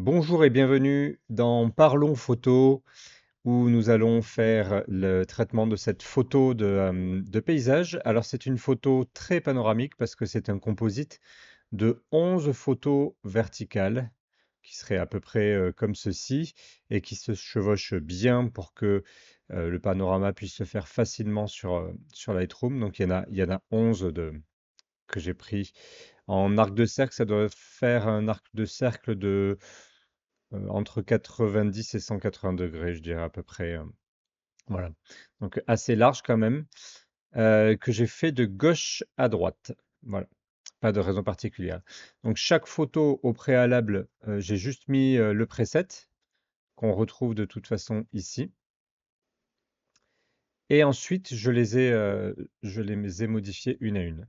Bonjour et bienvenue dans Parlons photo où nous allons faire le traitement de cette photo de paysage. Alors c'est une photo très panoramique parce que c'est un composite de 11 photos verticales qui seraient à peu près comme ceci et qui se chevauchent bien pour que le panorama puisse se faire facilement sur Lightroom. Donc il y en a 11 que j'ai pris en arc de cercle. Ça doit faire un arc de cercle de entre 90 et 180 degrés, je dirais à peu près. Voilà. Donc assez large quand même, que j'ai fait de gauche à droite. Voilà. Pas de raison particulière. Donc chaque photo au préalable, j'ai juste mis le preset qu'on retrouve de toute façon ici. Et ensuite, je les ai modifiées une à une.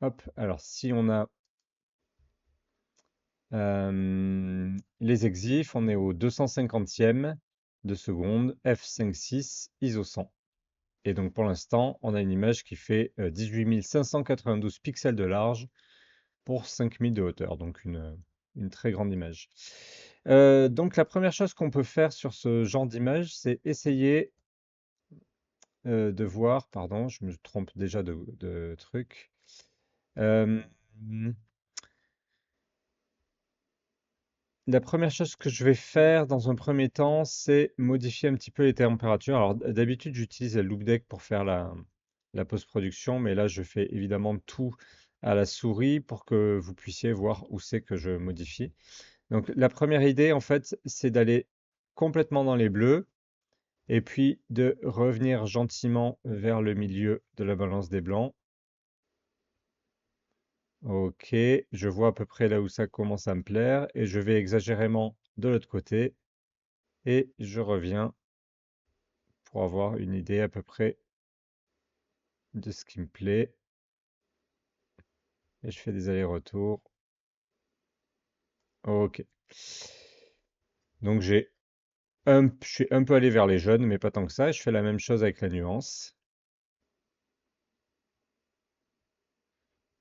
Hop. Alors si on a les exifs, on est au 250e de seconde, f5.6, ISO 100. Et donc pour l'instant, on a une image qui fait 18 592 pixels de large pour 5000 de hauteur, donc une très grande image. Donc la première chose qu'on peut faire sur ce genre d'image, c'est essayer de voir, pardon, je me trompe déjà de truc. Euh, La première chose que je vais faire dans un premier temps, c'est modifier un petit peu les températures. Alors d'habitude, j'utilise la Loupe Deck pour faire la post-production, mais là, je fais évidemment tout à la souris pour que vous puissiez voir où c'est que je modifie. Donc la première idée, en fait, c'est d'aller complètement dans les bleus et puis de revenir gentiment vers le milieu de la balance des blancs. Ok, je vois à peu près là où ça commence à me plaire et je vais exagérément de l'autre côté. Et je reviens pour avoir une idée à peu près de ce qui me plaît. Et je fais des allers-retours. Ok. Donc je suis un peu allé vers les jaunes, mais pas tant que ça. Et je fais la même chose avec la nuance.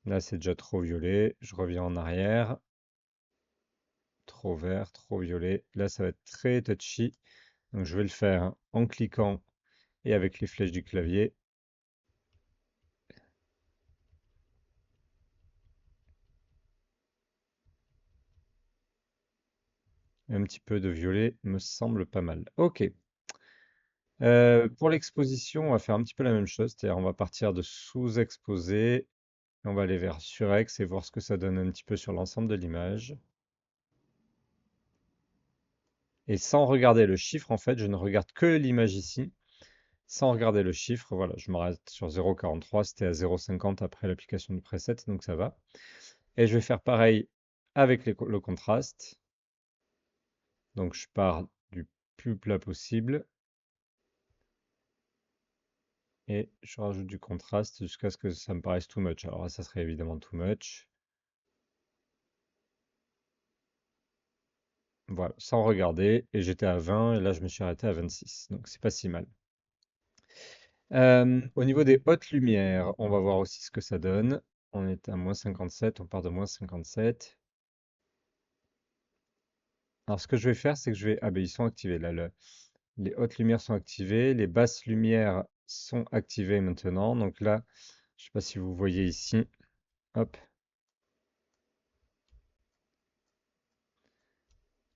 Là, c'est déjà trop violet. Je reviens en arrière. Trop vert, trop violet. Là, ça va être très touchy. Donc je vais le faire en cliquant et avec les flèches du clavier. Un petit peu de violet me semble pas mal. Ok. Pour l'exposition, on va faire un petit peu la même chose, c'est-à-dire on va partir de sous-exposé, et on va aller vers surex et voir ce que ça donne un petit peu sur l'ensemble de l'image. Et sans regarder le chiffre, en fait, je ne regarde que l'image ici. Sans regarder le chiffre, voilà, je m'arrête sur 0,43, c'était à 0,50 après l'application du preset, donc ça va. Et je vais faire pareil avec le contraste. Donc je pars du plus plat possible et je rajoute du contraste jusqu'à ce que ça me paraisse too much. Alors là, ça serait évidemment too much. Voilà, sans regarder, et j'étais à 20, et là je me suis arrêté à 26, donc c'est pas si mal. Au niveau des hautes lumières, on va voir aussi ce que ça donne. On est à -57, on part de -57. Alors ce que je vais faire, c'est que je vais... Ah ben ils sont activés là, les hautes lumières sont activées, les basses lumières sont activées maintenant. Donc là, je sais pas si vous voyez ici, hop,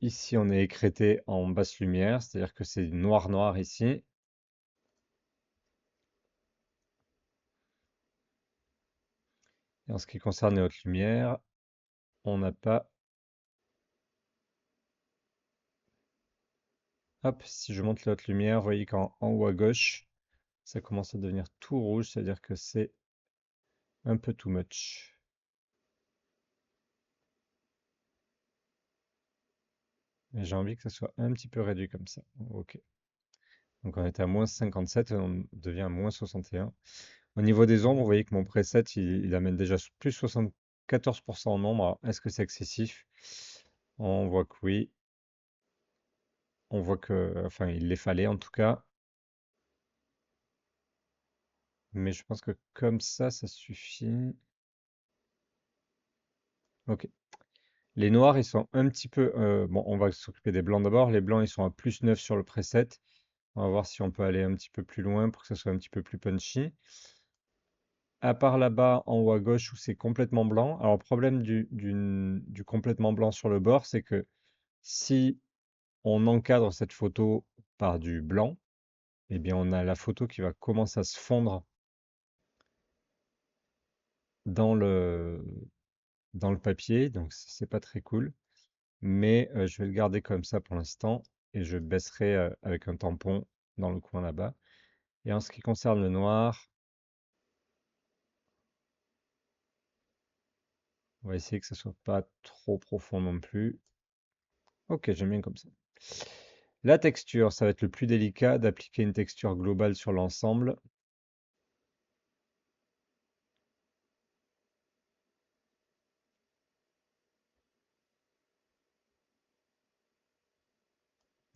ici on est écrété en basse lumière, c'est-à-dire que c'est noir noir ici. Et en ce qui concerne les hautes lumières, on n'a pas. Hop, si je monte la haute lumière, vous voyez qu'en haut à gauche, ça commence à devenir tout rouge, c'est-à-dire que c'est un peu too much. Et j'ai envie que ça soit un petit peu réduit comme ça. Ok. Donc on était à -57 et on devient à -61. Au niveau des ombres, vous voyez que mon preset, il amène déjà plus 74% en ombre. Alors, est-ce que c'est excessif? On voit que oui. On voit que, enfin, il les fallait en tout cas. Mais je pense que comme ça suffit. Ok. Les noirs, ils sont un petit peu... bon, on va s'occuper des blancs d'abord. Les blancs, ils sont à +9 sur le preset. On va voir si on peut aller un petit peu plus loin pour que ça soit un petit peu plus punchy. À part là-bas, en haut à gauche, où c'est complètement blanc. Alors, le problème du complètement blanc sur le bord, c'est que si on encadre cette photo par du blanc, eh bien, on a la photo qui va commencer à se fondre dans le, dans le papier. Donc, c'est pas très cool. Mais je vais le garder comme ça pour l'instant et je baisserai avec un tampon dans le coin là-bas. Et en ce qui concerne le noir, on va essayer que ça soit pas trop profond non plus. Ok, j'aime bien comme ça. La texture, ça va être le plus délicat d'appliquer une texture globale sur l'ensemble.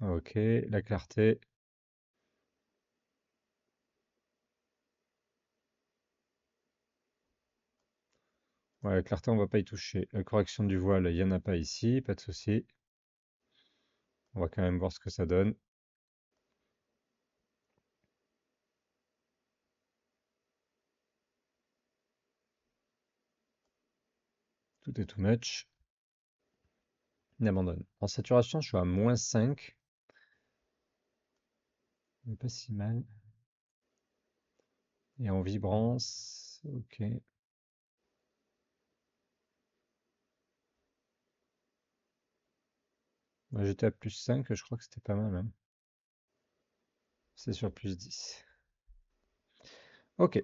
Ok, la clarté. Ouais, la clarté, on va pas y toucher. La correction du voile, il n'y en a pas ici, pas de souci. On va quand même voir ce que ça donne. Tout est too much. On abandonne. En saturation, je suis à -5. Mais pas si mal. Et en vibrance, ok. Moi j'étais à +5, je crois que c'était pas mal, hein. C'est sur +10. Ok.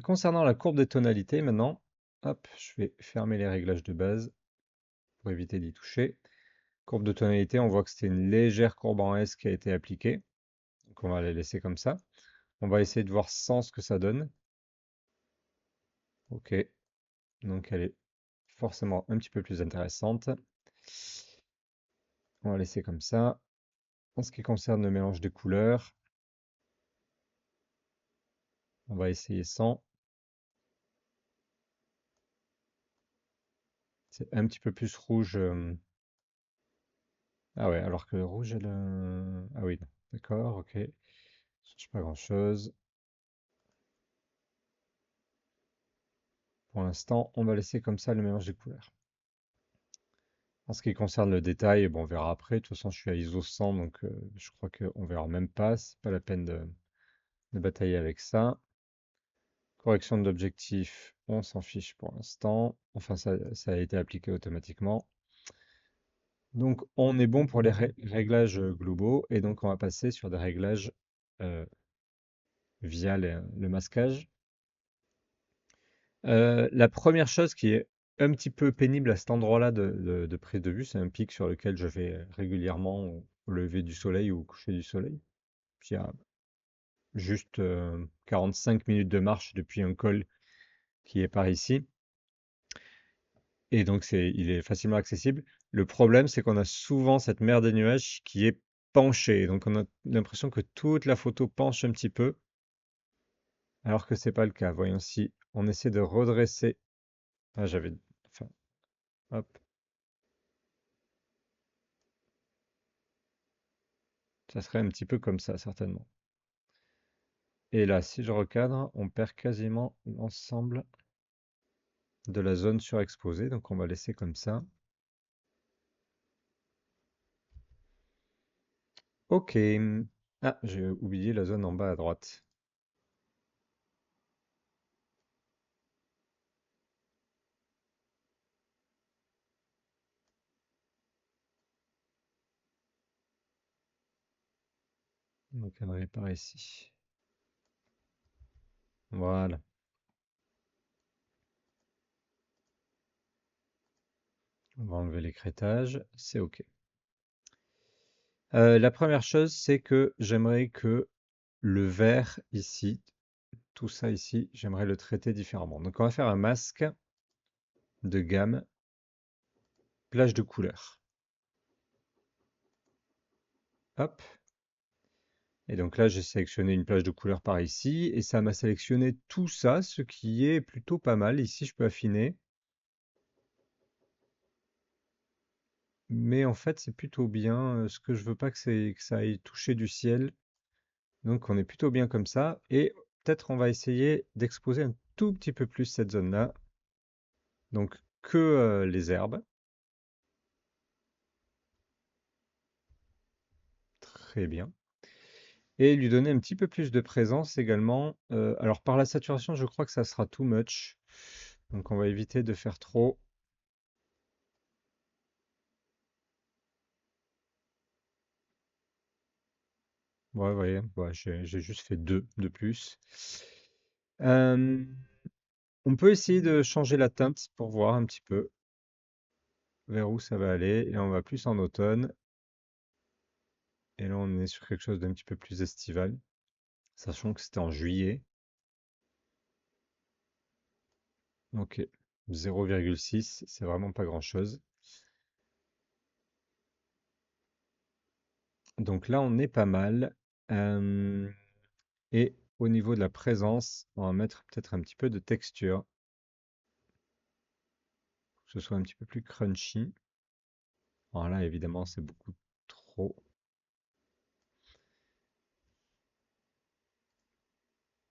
Concernant la courbe des tonalités maintenant, hop, je vais fermer les réglages de base pour éviter d'y toucher. Courbe de tonalité, on voit que c'était une légère courbe en S qui a été appliquée. Donc on va la laisser comme ça. On va essayer de voir sans ce que ça donne. Ok. Donc elle est forcément un petit peu plus intéressante. On va laisser comme ça. En ce qui concerne le mélange des couleurs, on va essayer sans. C'est un petit peu plus rouge. Ah ouais, alors que le rouge et le... Ah oui, non. D'accord, ok. Ça change pas grand-chose. Pour l'instant, on va laisser comme ça le mélange des couleurs. En ce qui concerne le détail, bon, on verra après. De toute façon, je suis à ISO 100, donc je crois qu'on verra même pas. C'est pas la peine de batailler avec ça. Correction de l'objectif, on s'en fiche pour l'instant. Enfin, ça a été appliqué automatiquement. Donc, on est bon pour les réglages globaux. Et donc, on va passer sur des réglages euh, via le masquage. La première chose qui est un petit peu pénible à cet endroit-là de prise de vue, c'est un pic sur lequel je vais régulièrement au lever du soleil ou au coucher du soleil. Puis il y a juste 45 minutes de marche depuis un col qui est par ici. Et donc il est facilement accessible. Le problème, c'est qu'on a souvent cette mer des nuages qui est penchée. Donc on a l'impression que toute la photo penche un petit peu, alors que c'est pas le cas. Voyons si on essaie de redresser. Ah, enfin, hop. Ça serait un petit peu comme ça, certainement. Et là, si je recadre, on perd quasiment l'ensemble de la zone surexposée. Donc on va laisser comme ça. Ok. Ah, j'ai oublié la zone en bas à droite. On va cadrer par ici. Voilà. On va enlever l'écrêtage. C'est OK. La première chose, c'est que j'aimerais que le vert ici, tout ça ici, j'aimerais le traiter différemment. Donc on va faire un masque de gamme, plage de couleurs. Hop. Et donc là, j'ai sélectionné une plage de couleurs par ici, et ça m'a sélectionné tout ça, ce qui est plutôt pas mal. Ici, je peux affiner. mais en fait, c'est plutôt bien. Ce que je veux pas que ça aille toucher du ciel. Donc, on est plutôt bien comme ça. Et peut-être on va essayer d'exposer un tout petit peu plus cette zone-là. Donc, que les herbes. Très bien. Et lui donner un petit peu plus de présence également. Alors, par la saturation, je crois que ça sera too much. Donc, on va éviter de faire trop. Ouais, vous voyez, ouais, j'ai juste fait deux de plus. Euh, on peut essayer de changer la teinte pour voir un petit peu vers où ça va aller. Et on va plus en automne. Et là, on est sur quelque chose d'un petit peu plus estival, sachant que c'était en juillet. Ok, 0,6, c'est vraiment pas grand-chose. Donc là, on est pas mal. Euh, et au niveau de la présence, on va mettre peut-être un petit peu de texture, pour que ce soit un petit peu plus crunchy. Alors là, évidemment, c'est beaucoup trop.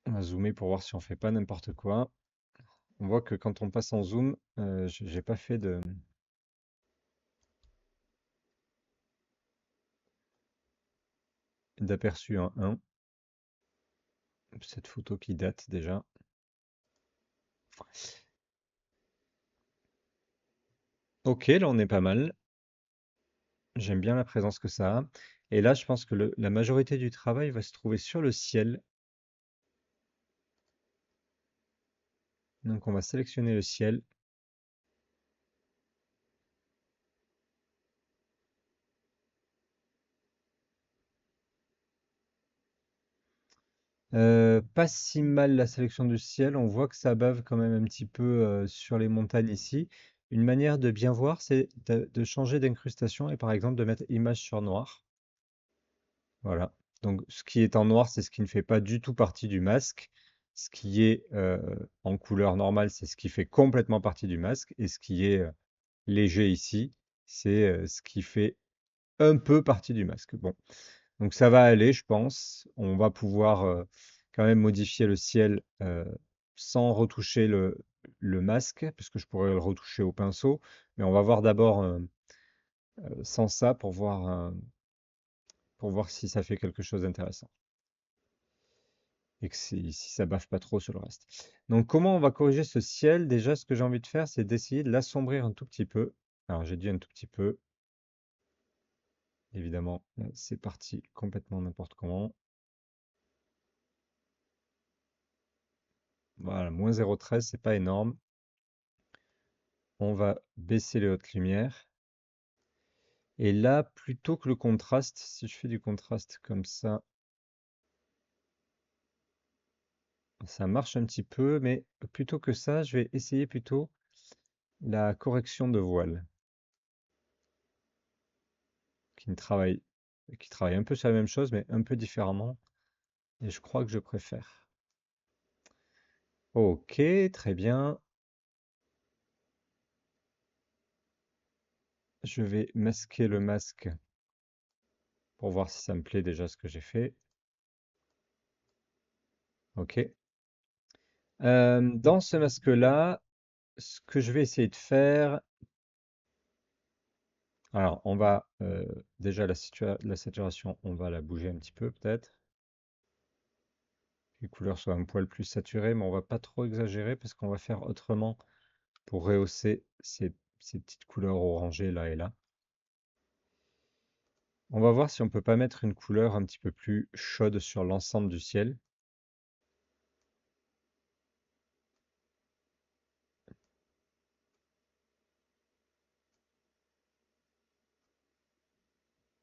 On va zoomer pour voir si on fait pas n'importe quoi. On voit que quand on passe en zoom, j'ai pas fait d'aperçu en 1. Cette photo qui date déjà. Ok, là on est pas mal. J'aime bien la présence que ça a. Et là, je pense que la majorité du travail va se trouver sur le ciel. Donc on va sélectionner le ciel. Pas si mal la sélection du ciel. On voit que ça bave quand même un petit peu sur les montagnes ici. Une manière de bien voir, c'est de changer d'incrustation et par exemple de mettre image sur noir. Voilà. Donc, ce qui est en noir, c'est ce qui ne fait pas du tout partie du masque. Ce qui est en couleur normale, c'est ce qui fait complètement partie du masque. Et ce qui est léger ici, c'est ce qui fait un peu partie du masque. Bon, donc ça va aller, je pense. On va pouvoir quand même modifier le ciel sans retoucher le masque, parce que je pourrais le retoucher au pinceau. Mais on va voir d'abord sans ça pour voir si ça fait quelque chose d'intéressant. Et que si ça baffe pas trop sur le reste. Donc comment on va corriger ce ciel? Déjà, ce que j'ai envie de faire, c'est d'essayer de l'assombrir un tout petit peu. Alors j'ai dit un tout petit peu, évidemment, c'est parti complètement n'importe comment. Voilà, -0,13, c'est pas énorme. On va baisser les hautes lumières. Et là, plutôt que le contraste, si je fais du contraste comme ça marche un petit peu, mais plutôt que ça, je vais essayer plutôt la correction de voile, qui ne travaille, qui travaille un peu sur la même chose, mais un peu différemment. Et je crois que je préfère. Ok, très bien. Je vais masquer le masque pour voir si ça me plaît déjà ce que j'ai fait. Ok. Dans ce masque-là, ce que je vais essayer de faire, alors on va déjà la saturation, on va la bouger un petit peu peut-être. Les couleurs soient un poil plus saturées, mais on va pas trop exagérer parce qu'on va faire autrement pour rehausser ces petites couleurs orangées là et là. On va voir si on peut pas mettre une couleur un petit peu plus chaude sur l'ensemble du ciel.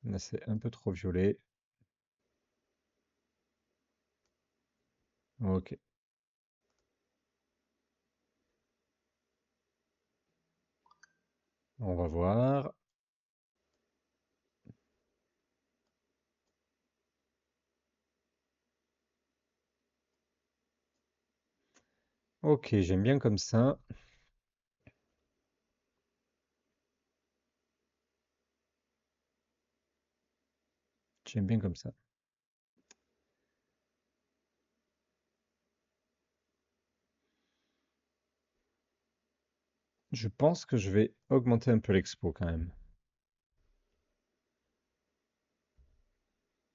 Là, c'est un peu trop violet. Ok, on va voir. Ok, j'aime bien comme ça. J'aime bien comme ça. Je pense que je vais augmenter un peu l'expo quand même.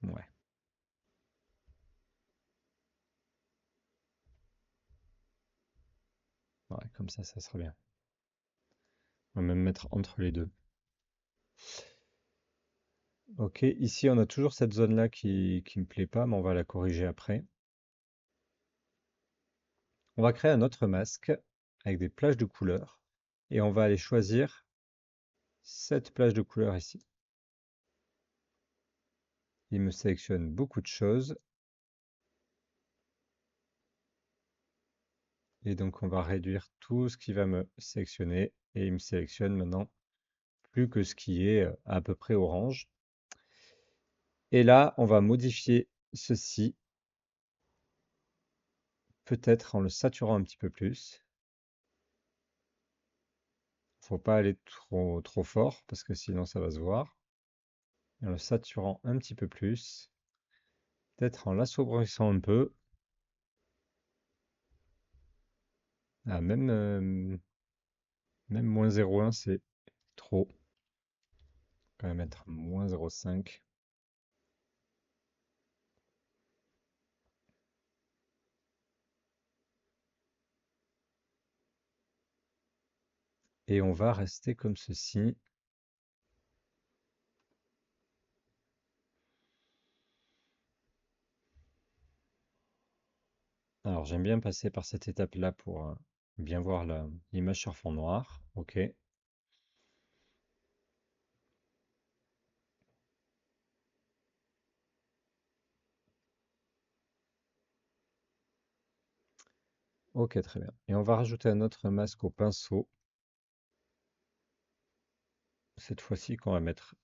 Ouais, ouais, comme ça sera bien. On va même mettre entre les deux. Ok, ici on a toujours cette zone-là qui me plaît pas, mais on va la corriger après. On va créer un autre masque avec des plages de couleurs et on va aller choisir cette plage de couleurs ici. Il me sélectionne beaucoup de choses et donc on va réduire tout ce qui va me sélectionner et il me sélectionne maintenant plus que ce qui est à peu près orange. Et là, on va modifier ceci, peut-être en le saturant un petit peu plus. Faut pas aller trop fort parce que sinon ça va se voir. Et en le saturant un petit peu plus, peut-être en l'assombrissant un peu. Ah, même moins 0,1 c'est trop. On va mettre moins 0,5. Et on va rester comme ceci. Alors j'aime bien passer par cette étape-là pour bien voir l'image sur fond noir. Ok. Ok, très bien. Et on va rajouter un autre masque au pinceau. Cette fois-ci qu'on va mettre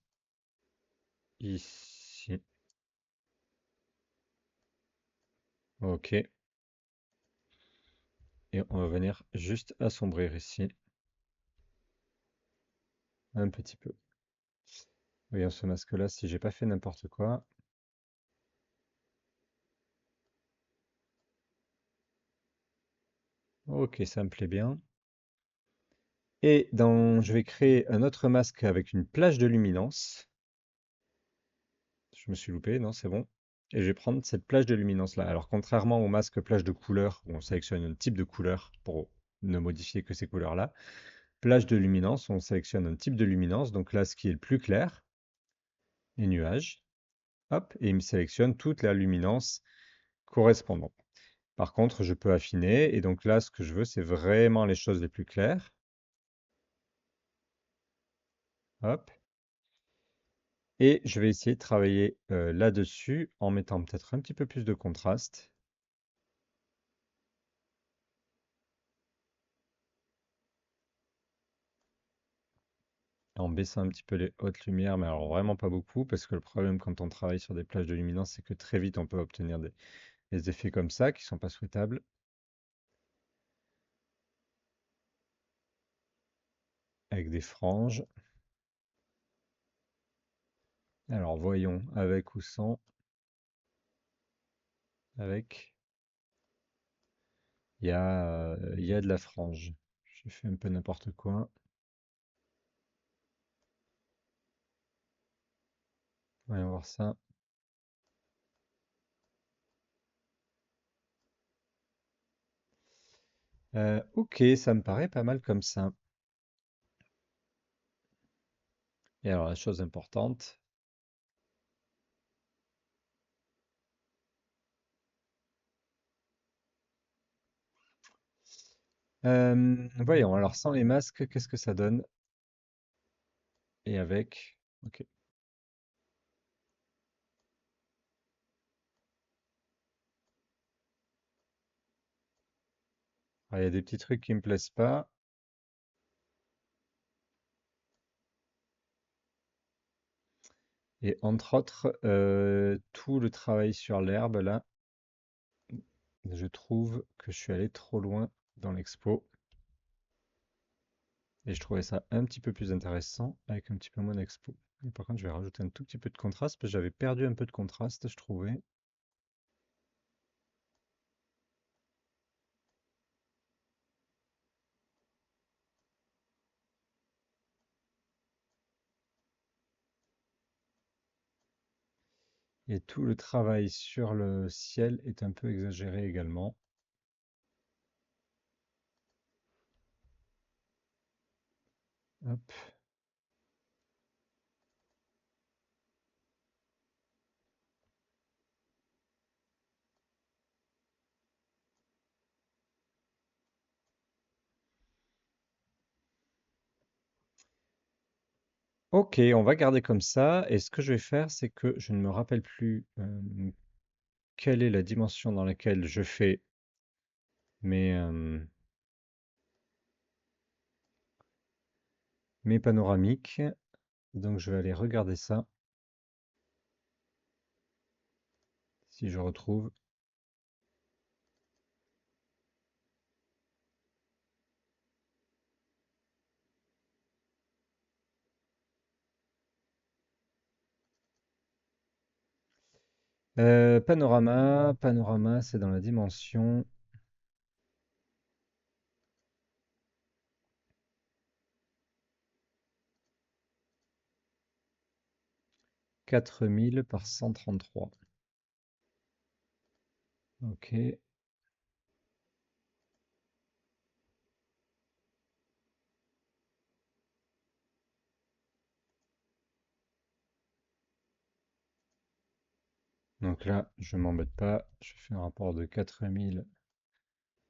ici. Ok. Et on va venir juste assombrir ici. Un petit peu. Voyons ce masque-là, si j'ai pas fait n'importe quoi. Ok, ça me plaît bien. Et je vais créer un autre masque avec une plage de luminance. Je me suis loupé, non, c'est bon. Et je vais prendre cette plage de luminance là. Alors contrairement au masque plage de couleur, où on sélectionne un type de couleur pour ne modifier que ces couleurs-là, plage de luminance, on sélectionne un type de luminance. Donc là, ce qui est le plus clair, les nuages. Hop, et il me sélectionne toute la luminance correspondante. Par contre, je peux affiner, et donc là, ce que je veux, c'est vraiment les choses les plus claires. Hop. Et je vais essayer de travailler là-dessus en mettant peut-être un petit peu plus de contraste. En baissant un petit peu les hautes lumières, mais alors vraiment pas beaucoup, parce que le problème quand on travaille sur des plages de luminance, c'est que très vite on peut obtenir des effets comme ça qui sont pas souhaitables. Avec des franges. Alors voyons, avec ou sans. Avec, il y a de la frange. J'ai fait un peu n'importe quoi. Voyons voir ça. Ok, ça me paraît pas mal comme ça. Et alors la chose importante, voyons, alors sans les masques, qu'est-ce que ça donne? Et avec, ok. Alors, il y a des petits trucs qui me plaisent pas. Et entre autres, tout le travail sur l'herbe, là, je trouve que je suis allé trop loin dans l'expo. Et je trouvais ça un petit peu plus intéressant avec un petit peu moins d'expo. Et par contre, je vais rajouter un tout petit peu de contraste parce que j'avais perdu un peu de contraste, je trouvais. Et tout le travail sur le ciel est un peu exagéré également. Hop. Ok, on va garder comme ça. Et ce que je vais faire, c'est que je ne me rappelle plus quelle est la dimension dans laquelle je fais mes, mes panoramiques. Donc je vais aller regarder ça si je retrouve. Panorama, c'est dans la dimension 4000 par 133. Ok, donc là, je m'embête pas. Je fais un rapport de 4000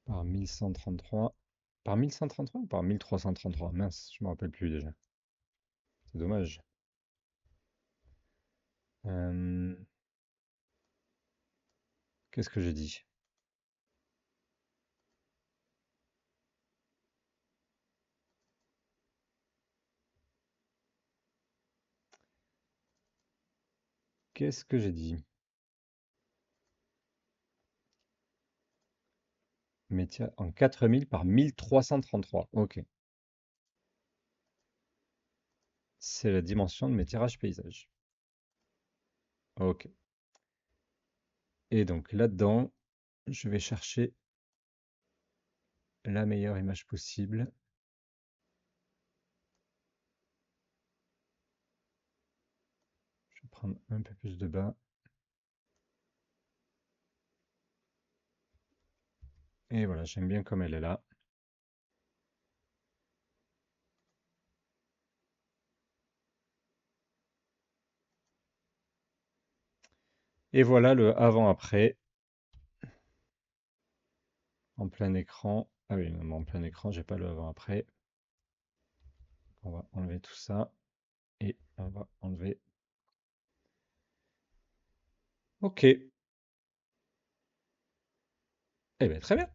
par 1133. Par 1133 ou par 1333? Mince, je me rappelle plus déjà. C'est dommage. Euh, Qu'est-ce que j'ai dit? Qu'est-ce que j'ai dit? Mais tiens, en 4000 par 1333. Ok. C'est la dimension de mes tirages paysages. Ok. Et donc là-dedans, je vais chercher la meilleure image possible. Je vais prendre un peu plus de bas. Et voilà, j'aime bien comme elle est là. Et voilà le avant-après en plein écran. Ah oui, non, en plein écran, j'ai pas le avant-après. On va enlever tout ça et on va enlever. Ok. Eh bien, très bien.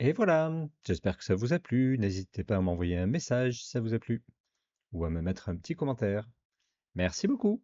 Et voilà. J'espère que ça vous a plu. N'hésitez pas à m'envoyer un message si ça vous a plu ou à me mettre un petit commentaire. Merci beaucoup.